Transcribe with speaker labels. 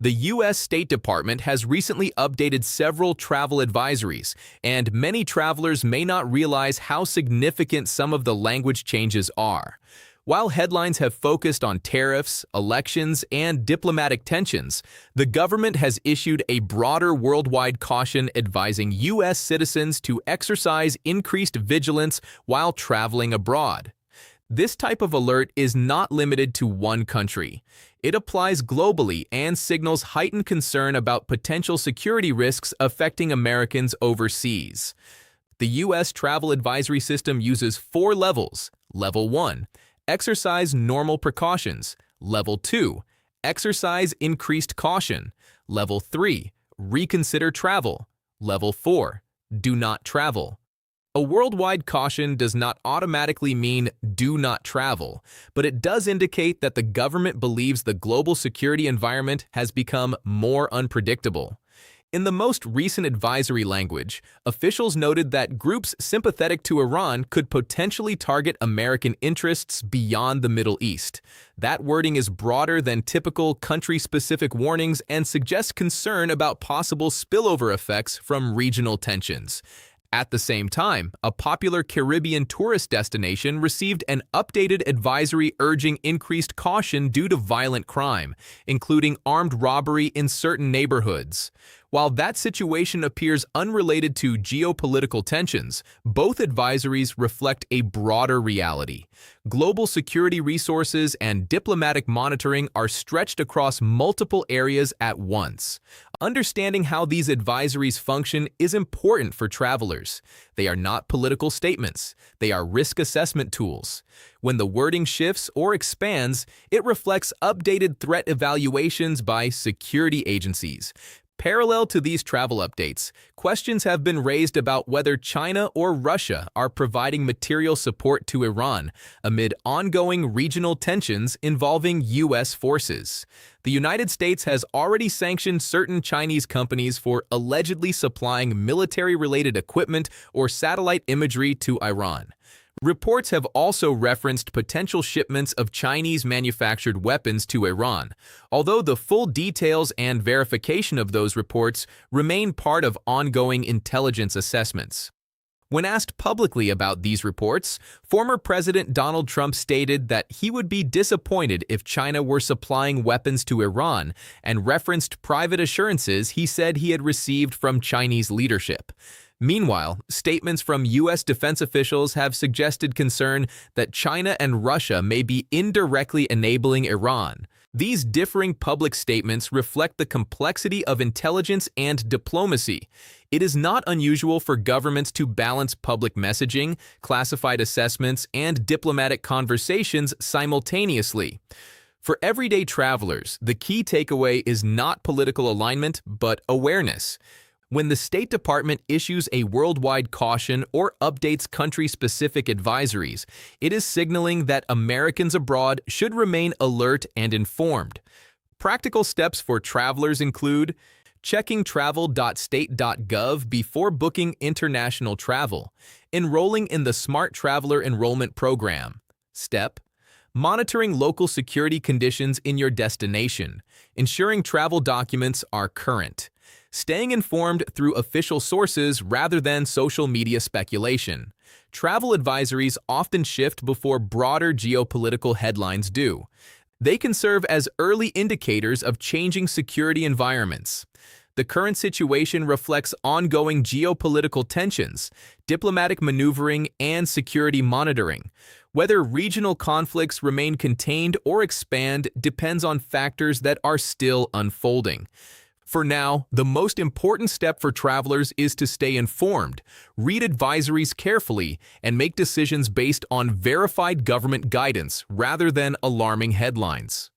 Speaker 1: The U.S. State Department has recently updated several travel advisories, and many travelers may not realize how significant some of the language changes are. While headlines have focused on tariffs, elections, and diplomatic tensions, the government has issued a broader worldwide caution advising U.S. citizens to exercise increased vigilance while traveling abroad. This type of alert is not limited to one country. It applies globally and signals heightened concern about potential security risks affecting Americans overseas. The U.S. travel advisory system uses 4 levels. Level 1. Exercise normal precautions. Level 2. Exercise increased caution. Level 3. Reconsider travel. Level 4. Do not travel. A worldwide caution does not automatically mean do not travel, but it does indicate that the government believes the global security environment has become more unpredictable. In the most recent advisory language, officials noted that groups sympathetic to Iran could potentially target American interests beyond the Middle East. That wording is broader than typical country-specific warnings and suggests concern about possible spillover effects from regional tensions. At the same time, a popular Caribbean tourist destination received an updated advisory urging increased caution due to violent crime, including armed robbery in certain neighborhoods. While that situation appears unrelated to geopolitical tensions, both advisories reflect a broader reality. Global security resources and diplomatic monitoring are stretched across multiple areas at once. Understanding how these advisories function is important for travelers. They are not political statements. They are risk assessment tools. When the wording shifts or expands, it reflects updated threat evaluations by security agencies. Parallel to these travel updates, questions have been raised about whether China or Russia are providing material support to Iran amid ongoing regional tensions involving U.S. forces. The United States has already sanctioned certain Chinese companies for allegedly supplying military-related equipment or satellite imagery to Iran. Reports have also referenced potential shipments of Chinese-manufactured weapons to Iran, although the full details and verification of those reports remain part of ongoing intelligence assessments. When asked publicly about these reports, former President Donald Trump stated that he would be disappointed if China were supplying weapons to Iran and referenced private assurances he said he had received from Chinese leadership. Meanwhile, statements from U.S. defense officials have suggested concern that China and Russia may be indirectly enabling Iran. These differing public statements reflect the complexity of intelligence and diplomacy. It is not unusual for governments to balance public messaging, classified assessments, and diplomatic conversations simultaneously. For everyday travelers, the key takeaway is not political alignment, but awareness. When the State Department issues a worldwide caution or updates country-specific advisories, it is signaling that Americans abroad should remain alert and informed. Practical steps for travelers include checking travel.state.gov before booking international travel, enrolling in the Smart Traveler Enrollment Program. Step: monitoring local security conditions in your destination, ensuring travel documents are current. Staying informed through official sources rather than social media speculation. Travel advisories often shift before broader geopolitical headlines do. They can serve as early indicators of changing security environments. The current situation reflects ongoing geopolitical tensions, diplomatic maneuvering, and security monitoring. Whether regional conflicts remain contained or expand depends on factors that are still unfolding. For now, the most important step for travelers is to stay informed, read advisories carefully, and make decisions based on verified government guidance rather than alarming headlines.